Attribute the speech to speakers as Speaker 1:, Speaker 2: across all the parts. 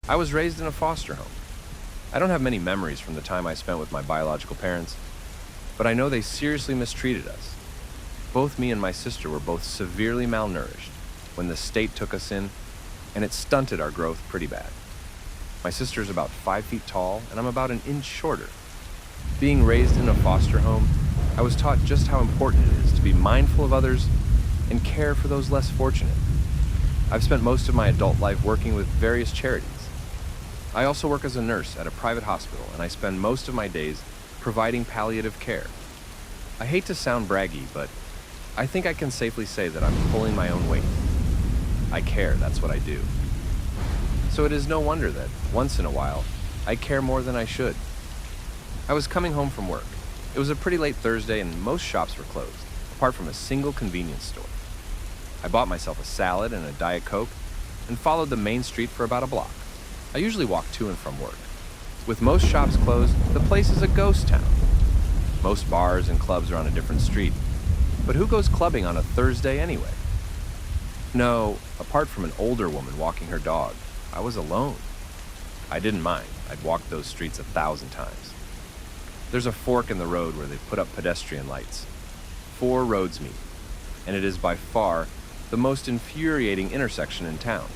Speaker 1: I was raised in a foster home. I don't have many memories from the time I spent with my biological parents, but I know they seriously mistreated us. Both me and my sister were both severely malnourished when the state took us in, and it stunted our growth pretty bad. My sister's about 5 feet tall, and I'm about an inch shorter. Being raised in a foster home, I was taught just how important it is to be mindful of others and care for those less fortunate. I've spent most of my adult life working with various charities. I also work as a nurse at a private hospital, and I spend most of my days providing palliative care. I hate to sound braggy, but I think I can safely say that I'm pulling my own weight. I care, that's what I do. So it is no wonder that, once in a while, I care more than I should. I was coming home from work. It was a pretty late Thursday and most shops were closed, apart from a single convenience store. I bought myself a salad and a Diet Coke and followed the main street for about a block. I usually walk to and from work. With most shops closed, the place is a ghost town. Most bars and clubs are on a different street, but who goes clubbing on a Thursday anyway? No, apart from an older woman walking her dog, I was alone. I didn't mind. I'd walked those streets 1,000 times. There's a fork in the road where they put up pedestrian lights. 4 roads meet, and it is by far the most infuriating intersection in town.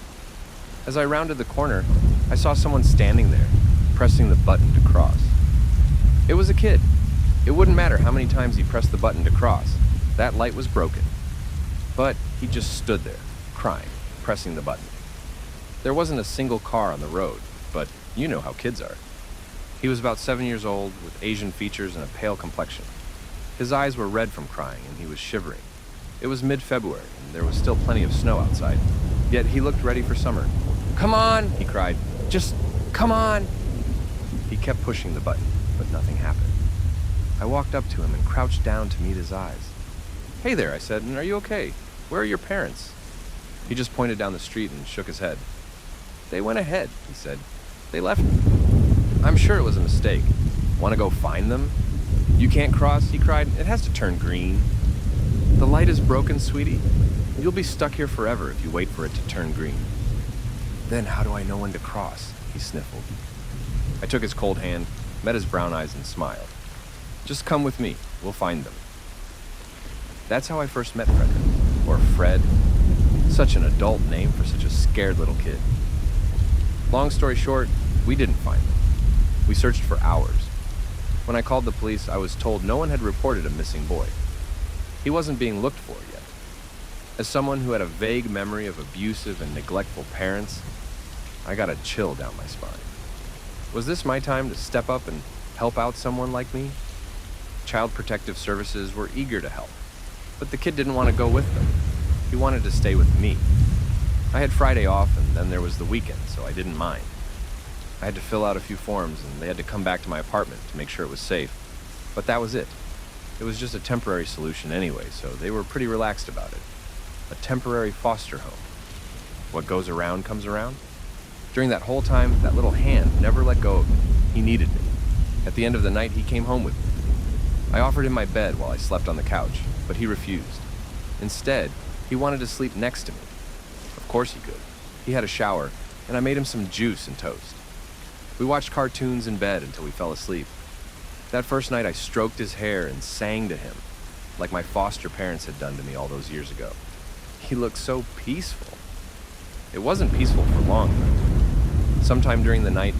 Speaker 1: As I rounded the corner, I saw someone standing there, pressing the button to cross. It was a kid. It wouldn't matter how many times he pressed the button to cross. That light was broken. But he just stood there, crying, pressing the button. There wasn't a single car on the road, but you know how kids are. He was about 7 years old, with Asian features and a pale complexion. His eyes were red from crying, and he was shivering. It was mid-February, and there was still plenty of snow outside, yet he looked ready for summer. "Come on," he cried. "Just come on." He kept pushing the button, but nothing happened. I walked up to him and crouched down to meet his eyes. "Hey there," I said, "and are you okay? Where are your parents?" He just pointed down the street and shook his head. "They went ahead," he said. "They left me. I'm sure it was a mistake. Want to go find them?" "You can't cross," he cried. "It has to turn green." "The light is broken, sweetie. You'll be stuck here forever if you wait for it to turn green." "Then how do I know when to cross?" he sniffled. I took his cold hand, met his brown eyes, and smiled. "Just come with me. We'll find them." That's how I first met Frederick, or Fred. Such an adult name for such a scared little kid. Long story short, we didn't find them. We searched for hours. When I called the police, I was told no one had reported a missing boy. He wasn't being looked for yet. As someone who had a vague memory of abusive and neglectful parents, I got a chill down my spine. Was this my time to step up and help out someone like me? Child Protective Services were eager to help, but the kid didn't want to go with them. He wanted to stay with me. I had Friday off, and then there was the weekend, so I didn't mind. I had to fill out a few forms, and they had to come back to my apartment to make sure it was safe. But that was it. It was just a temporary solution anyway, so they were pretty relaxed about it. A temporary foster home. What goes around comes around. During that whole time, that little hand never let go of me. He needed me. At the end of the night, he came home with me. I offered him my bed while I slept on the couch, but he refused. Instead, he wanted to sleep next to me. Of course he could. He had a shower, and I made him some juice and toast. We watched cartoons in bed until we fell asleep. That first night, I stroked his hair and sang to him, like my foster parents had done to me all those years ago. He looked so peaceful. It wasn't peaceful for long, though. Sometime during the night,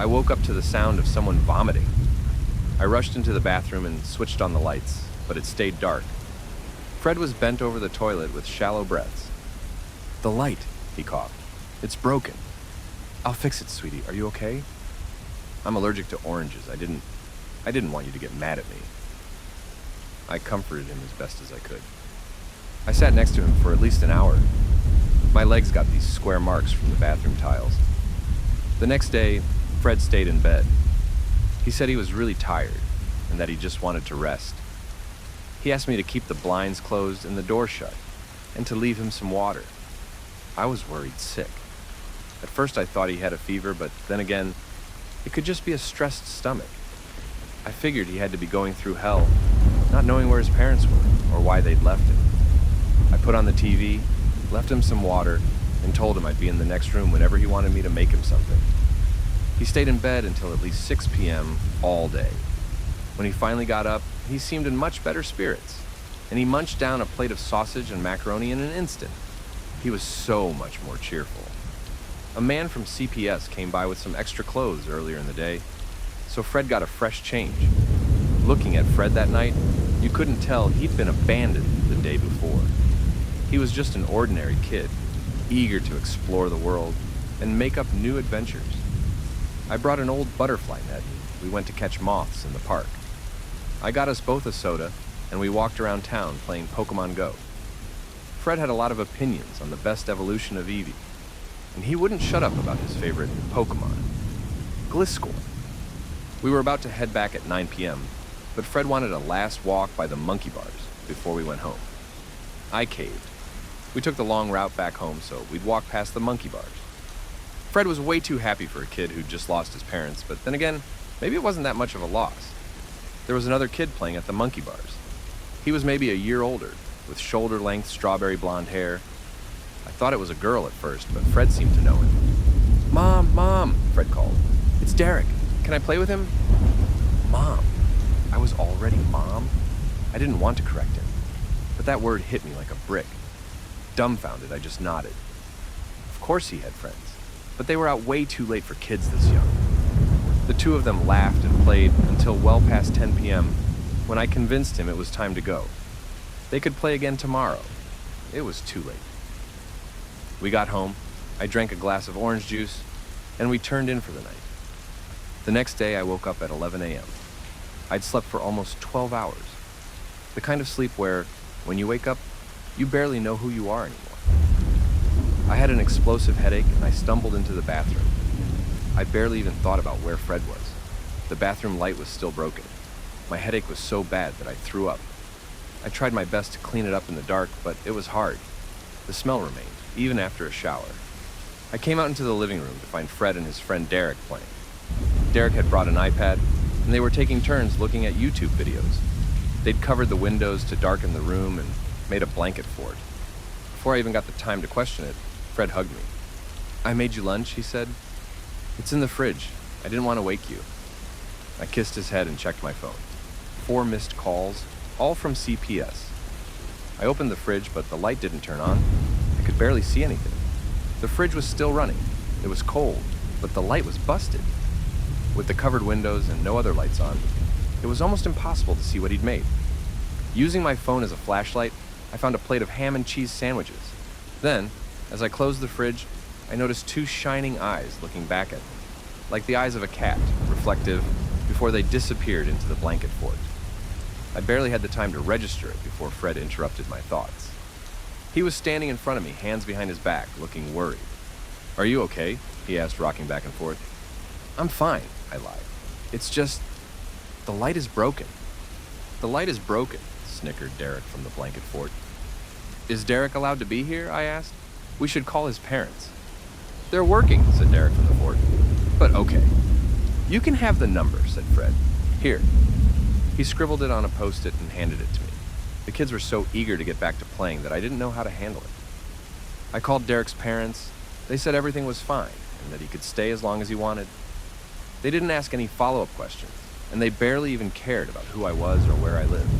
Speaker 1: I woke up to the sound of someone vomiting. I rushed into the bathroom and switched on the lights, but it stayed dark. Fred was bent over the toilet with shallow breaths. "The light," he coughed. "It's broken." "I'll fix it, sweetie. Are you okay?" "I'm allergic to oranges. I didn't want you to get mad at me." I comforted him as best as I could. I sat next to him for at least an hour. My legs got these square marks from the bathroom tiles. The next day, Fred stayed in bed. He said he was really tired and that he just wanted to rest. He asked me to keep the blinds closed and the door shut, and to leave him some water. I was worried sick. At first I thought he had a fever, but then again, it could just be a stressed stomach. I figured he had to be going through hell, not knowing where his parents were or why they'd left him. I put on the TV, left him some water, and told him I'd be in the next room whenever he wanted me to make him something. He stayed in bed until at least 6 p.m. all day. When he finally got up, he seemed in much better spirits, and he munched down a plate of sausage and macaroni in an instant. He was so much more cheerful. A man from CPS came by with some extra clothes earlier in the day, so Fred got a fresh change. Looking at Fred that night, you couldn't tell he'd been abandoned the day before. He was just an ordinary kid, eager to explore the world and make up new adventures. I brought an old butterfly net. We went to catch moths in the park. I got us both a soda, and we walked around town playing Pokemon Go. Fred had a lot of opinions on the best evolution of Eevee, and he wouldn't shut up about his favorite Pokemon, Gliscor. We were about to head back at 9 p.m., but Fred wanted a last walk by the monkey bars before we went home. I caved. We took the long route back home, so we'd walk past the monkey bars. Fred was way too happy for a kid who'd just lost his parents, but then again, maybe it wasn't that much of a loss. There was another kid playing at the monkey bars. He was maybe a year older, with shoulder-length strawberry blonde hair. I thought it was a girl at first, but Fred seemed to know him. Mom, Fred called. It's Derek. Can I play with him? Mom. I was already Mom. I didn't want to correct him, but that word hit me like a brick. Dumbfounded, I just nodded. Of course he had friends, but they were out way too late for kids this young. The two of them laughed and played until well past 10 p.m. when I convinced him it was time to go. They could play again tomorrow. It was too late. We got home, I drank a glass of orange juice, and we turned in for the night. The next day I woke up at 11 a.m. I'd slept for almost 12 hours. The kind of sleep where, when you wake up, you barely know who you are anymore. I had an explosive headache and I stumbled into the bathroom. I barely even thought about where Fred was. The bathroom light was still broken. My headache was so bad that I threw up. I tried my best to clean it up in the dark, but it was hard. The smell remained, even after a shower. I came out into the living room to find Fred and his friend Derek playing. Derek had brought an iPad, and they were taking turns looking at YouTube videos. They'd covered the windows to darken the room and made a blanket for it. Before I even got the time to question it, Fred hugged me. I made you lunch, he said. It's in the fridge. I didn't want to wake you. I kissed his head and checked my phone. 4 missed calls, all from CPS. I opened the fridge, but the light didn't turn on. I could barely see anything. The fridge was still running. It was cold, but the light was busted. With the covered windows and no other lights on, it was almost impossible to see what he'd made. Using my phone as a flashlight, I found a plate of ham and cheese sandwiches. Then, as I closed the fridge, I noticed 2 shining eyes looking back at me, like the eyes of a cat, reflective, before they disappeared into the blanket fort. I barely had the time to register it before Fred interrupted my thoughts. He was standing in front of me, hands behind his back, looking worried. Are you okay? He asked, rocking back and forth. I'm fine, I lied. It's just, the light is broken. The light is broken, snickered Derek from the blanket fort. Is Derek allowed to be here? I asked. We should call his parents. They're working, said Derek from the fort. But okay. You can have the number, said Fred. Here. He scribbled it on a post-it and handed it to me. The kids were so eager to get back to playing that I didn't know how to handle it. I called Derek's parents. They said everything was fine and that he could stay as long as he wanted. They didn't ask any follow-up questions, and they barely even cared about who I was or where I lived.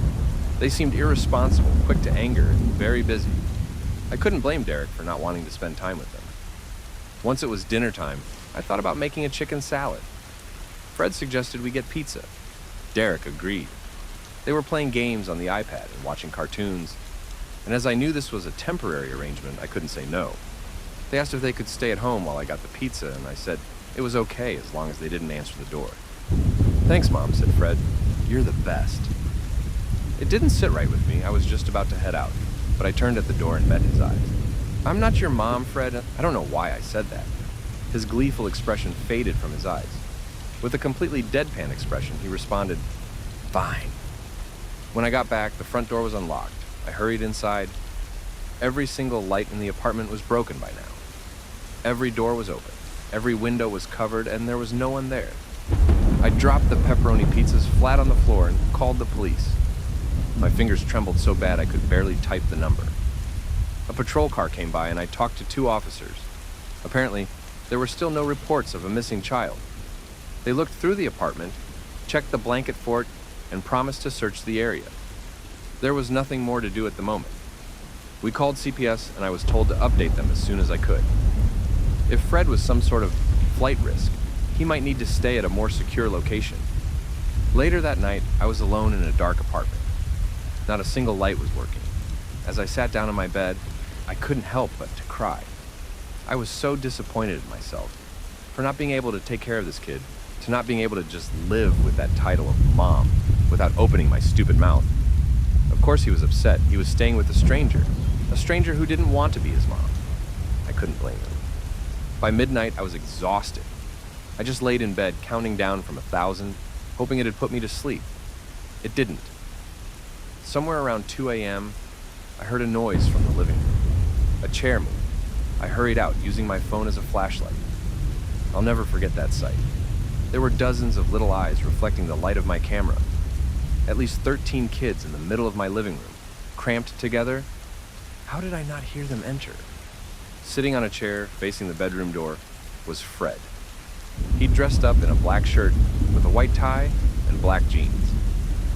Speaker 1: They seemed irresponsible, quick to anger, and very busy. I couldn't blame Derek for not wanting to spend time with them. Once it was dinner time, I thought about making a chicken salad. Fred suggested we get pizza. Derek agreed. They were playing games on the iPad and watching cartoons, and as I knew this was a temporary arrangement, I couldn't say no. They asked if they could stay at home while I got the pizza, and I said it was okay as long as they didn't answer the door. Thanks, Mom, said Fred. You're the best. It didn't sit right with me. I was just about to head out, but I turned at the door and met his eyes. I'm not your mom, Fred. I don't know why I said that. His gleeful expression faded from his eyes. With a completely deadpan expression, he responded, Fine. When I got back, the front door was unlocked. I hurried inside. Every single light in the apartment was broken by now. Every door was open. Every window was covered, and there was no one there. I dropped the pepperoni pizzas flat on the floor and called the police. My fingers trembled so bad I could barely type the number. A patrol car came by and I talked to 2 officers. Apparently, there were still no reports of a missing child. They looked through the apartment, checked the blanket fort, and promised to search the area. There was nothing more to do at the moment. We called CPS and I was told to update them as soon as I could. If Fred was some sort of flight risk, he might need to stay at a more secure location. Later that night, I was alone in a dark apartment. Not a single light was working. As I sat down in my bed, I couldn't help but to cry. I was so disappointed in myself for not being able to take care of this kid, to not being able to just live with that title of mom without opening my stupid mouth. Of course he was upset. He was staying with a stranger who didn't want to be his mom. I couldn't blame him. By midnight, I was exhausted. I just laid in bed, counting down from 1,000, hoping it'd put me to sleep. It didn't. Somewhere around 2 a.m., I heard a noise from the living room. A chair moved. I hurried out, using my phone as a flashlight. I'll never forget that sight. There were dozens of little eyes reflecting the light of my camera. At least 13 kids in the middle of my living room, cramped together. How did I not hear them enter? Sitting on a chair, facing the bedroom door, was Fred. He'd dressed up in a black shirt with a white tie and black jeans.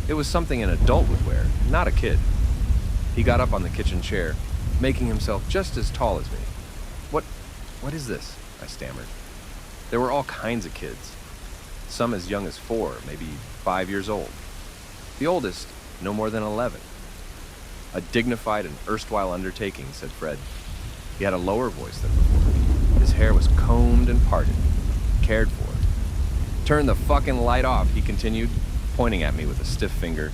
Speaker 1: It was something an adult would wear, not a kid. He got up on the kitchen chair, making himself just as tall as me. What is this? I stammered. There were all kinds of kids. Some as young as 4, maybe 5 years old. The oldest, no more than 11. A dignified and erstwhile undertaking, said Fred. He had a lower voice than before. His hair was combed and parted, cared for. Turn the fucking light off, he continued, pointing at me with a stiff finger.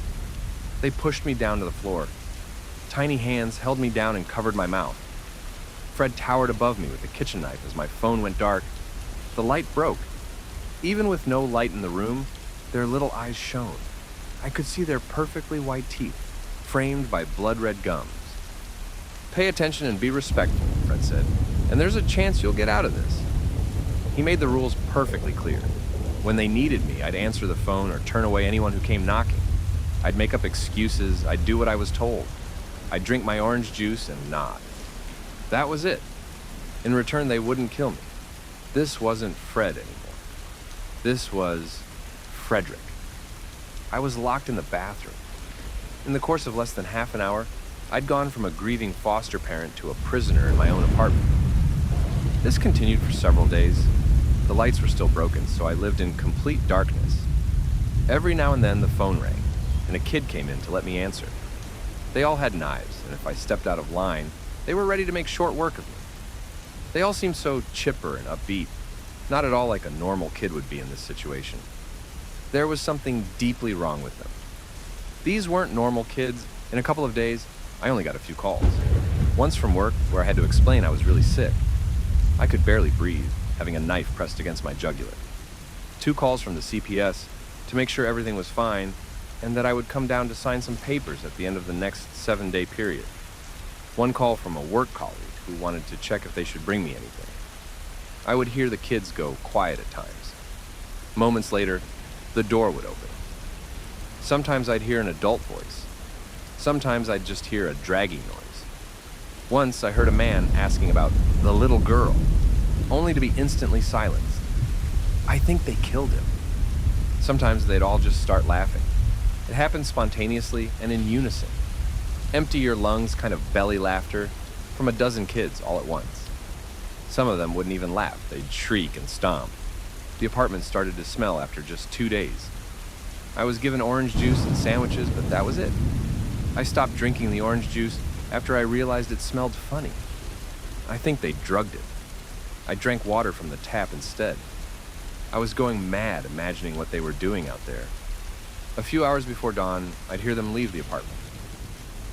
Speaker 1: They pushed me down to the floor. Tiny hands held me down and covered my mouth. Fred towered above me with a kitchen knife as my phone went dark. The light broke. Even with no light in the room, their little eyes shone. I could see their perfectly white teeth, framed by blood-red gums. Pay attention and be respectful, Fred said, and there's a chance you'll get out of this. He made the rules perfectly clear. When they needed me, I'd answer the phone or turn away anyone who came knocking. I'd make up excuses, I'd do what I was told. I'd drink my orange juice and nod. That was it. In return, they wouldn't kill me. This wasn't Fred anymore. This was Frederick. I was locked in the bathroom. In the course of less than half an hour, I'd gone from a grieving foster parent to a prisoner in my own apartment. This continued for several days. The lights were still broken, so I lived in complete darkness. Every now and then the phone rang, and a kid came in to let me answer. They all had knives, and if I stepped out of line, they were ready to make short work of me. They all seemed so chipper and upbeat, not at all like a normal kid would be in this situation. There was something deeply wrong with them. These weren't normal kids. In a couple of days, I only got a few calls. Once from work, where I had to explain I was really sick. I could barely breathe, having a knife pressed against my jugular. 2 calls from the CPS to make sure everything was fine, and that I would come down to sign some papers at the end of the next 7-day period. 1 call from a work colleague who wanted to check if they should bring me anything. I would hear the kids go quiet at times. Moments later, the door would open. Sometimes I'd hear an adult voice. Sometimes I'd just hear a dragging noise. Once I heard a man asking about the little girl, only to be instantly silenced. I think they killed him. Sometimes they'd all just start laughing. It happened spontaneously and in unison. Empty your lungs kind of belly laughter from a dozen kids all at once. Some of them wouldn't even laugh. They'd shriek and stomp. The apartment started to smell after just 2 days. I was given orange juice and sandwiches, but that was it. I stopped drinking the orange juice after I realized it smelled funny. I think they drugged it. I drank water from the tap instead. I was going mad imagining what they were doing out there. A few hours before dawn, I'd hear them leave the apartment.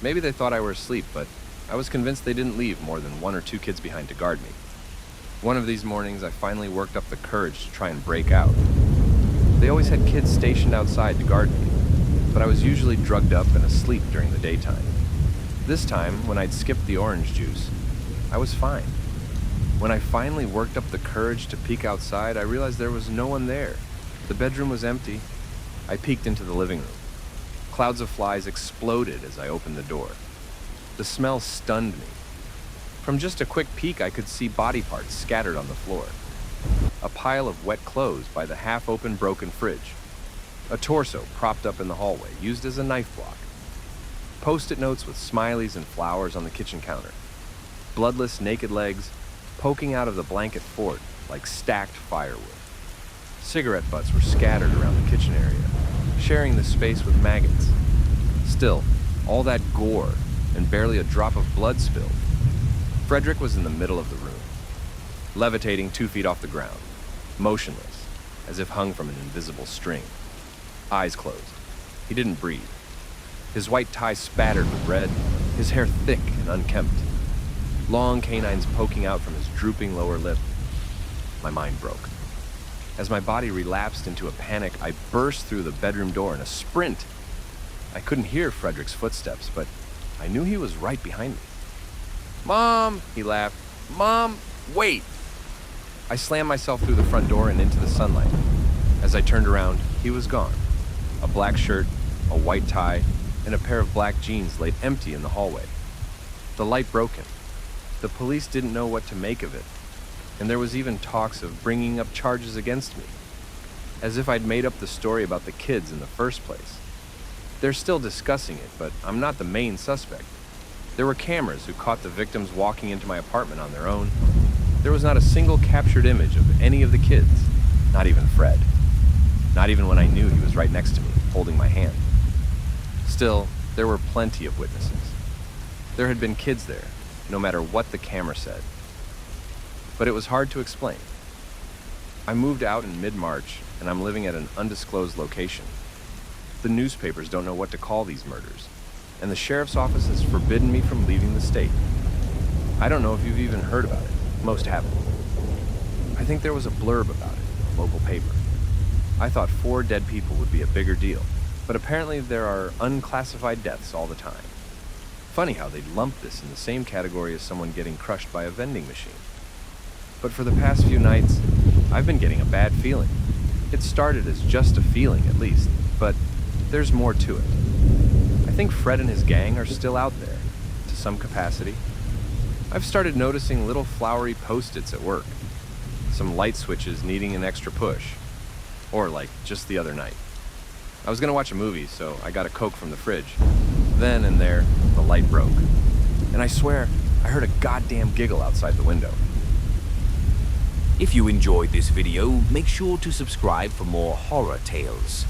Speaker 1: Maybe they thought I were asleep, but I was convinced they didn't leave more than 1 or 2 kids behind to guard me. One of these mornings, I finally worked up the courage to try and break out. They always had kids stationed outside to guard me, but I was usually drugged up and asleep during the daytime. This time, when I'd skipped the orange juice, I was fine. When I finally worked up the courage to peek outside, I realized there was no one there. The bedroom was empty. I peeked into the living room. Clouds of flies exploded as I opened the door. The smell stunned me. From just a quick peek, I could see body parts scattered on the floor. A pile of wet clothes by the half-open broken fridge. A torso propped up in the hallway, used as a knife block. Post-it notes with smileys and flowers on the kitchen counter. Bloodless, naked legs poking out of the blanket fort like stacked firewood. Cigarette butts were scattered around the kitchen area, sharing the space with maggots. Still, all that gore and barely a drop of blood spilled. Frederick was in the middle of the room, levitating 2 feet off the ground, motionless, as if hung from an invisible string. Eyes closed. He didn't breathe. His white tie spattered with red, his hair thick and unkempt. Long canines poking out from his drooping lower lip. My mind broke. As my body relapsed into a panic, I burst through the bedroom door in a sprint. I couldn't hear Frederick's footsteps, but I knew he was right behind me. "Mom!" he laughed. "Mom, wait!" I slammed myself through the front door and into the sunlight. As I turned around, he was gone. A black shirt, a white tie, and a pair of black jeans laid empty in the hallway. The light broke him. The police didn't know what to make of it, and there was even talks of bringing up charges against me, as if I'd made up the story about the kids in the first place. They're still discussing it, but I'm not the main suspect. There were cameras who caught the victims walking into my apartment on their own. There was not a single captured image of any of the kids, not even Fred. Not even when I knew he was right next to me, holding my hand. Still, there were plenty of witnesses. There had been kids there, no matter what the camera said. But it was hard to explain. I moved out in mid-March, and I'm living at an undisclosed location. The newspapers don't know what to call these murders, and the sheriff's office has forbidden me from leaving the state. I don't know if you've even heard about it. Most haven't. I think there was a blurb about it in a local paper. I thought 4 dead people would be a bigger deal, but apparently there are unclassified deaths all the time. Funny how they'd lump this in the same category as someone getting crushed by a vending machine. But for the past few nights, I've been getting a bad feeling. It started as just a feeling, at least, but there's more to it. I think Fred and his gang are still out there, to some capacity. I've started noticing little flowery post-its at work, some light switches needing an extra push, or like just the other night. I was gonna watch a movie, so I got a Coke from the fridge. Then and there, the light broke, and I swear I heard a goddamn giggle outside the window.
Speaker 2: If you enjoyed this video, make sure to subscribe for more horror tales.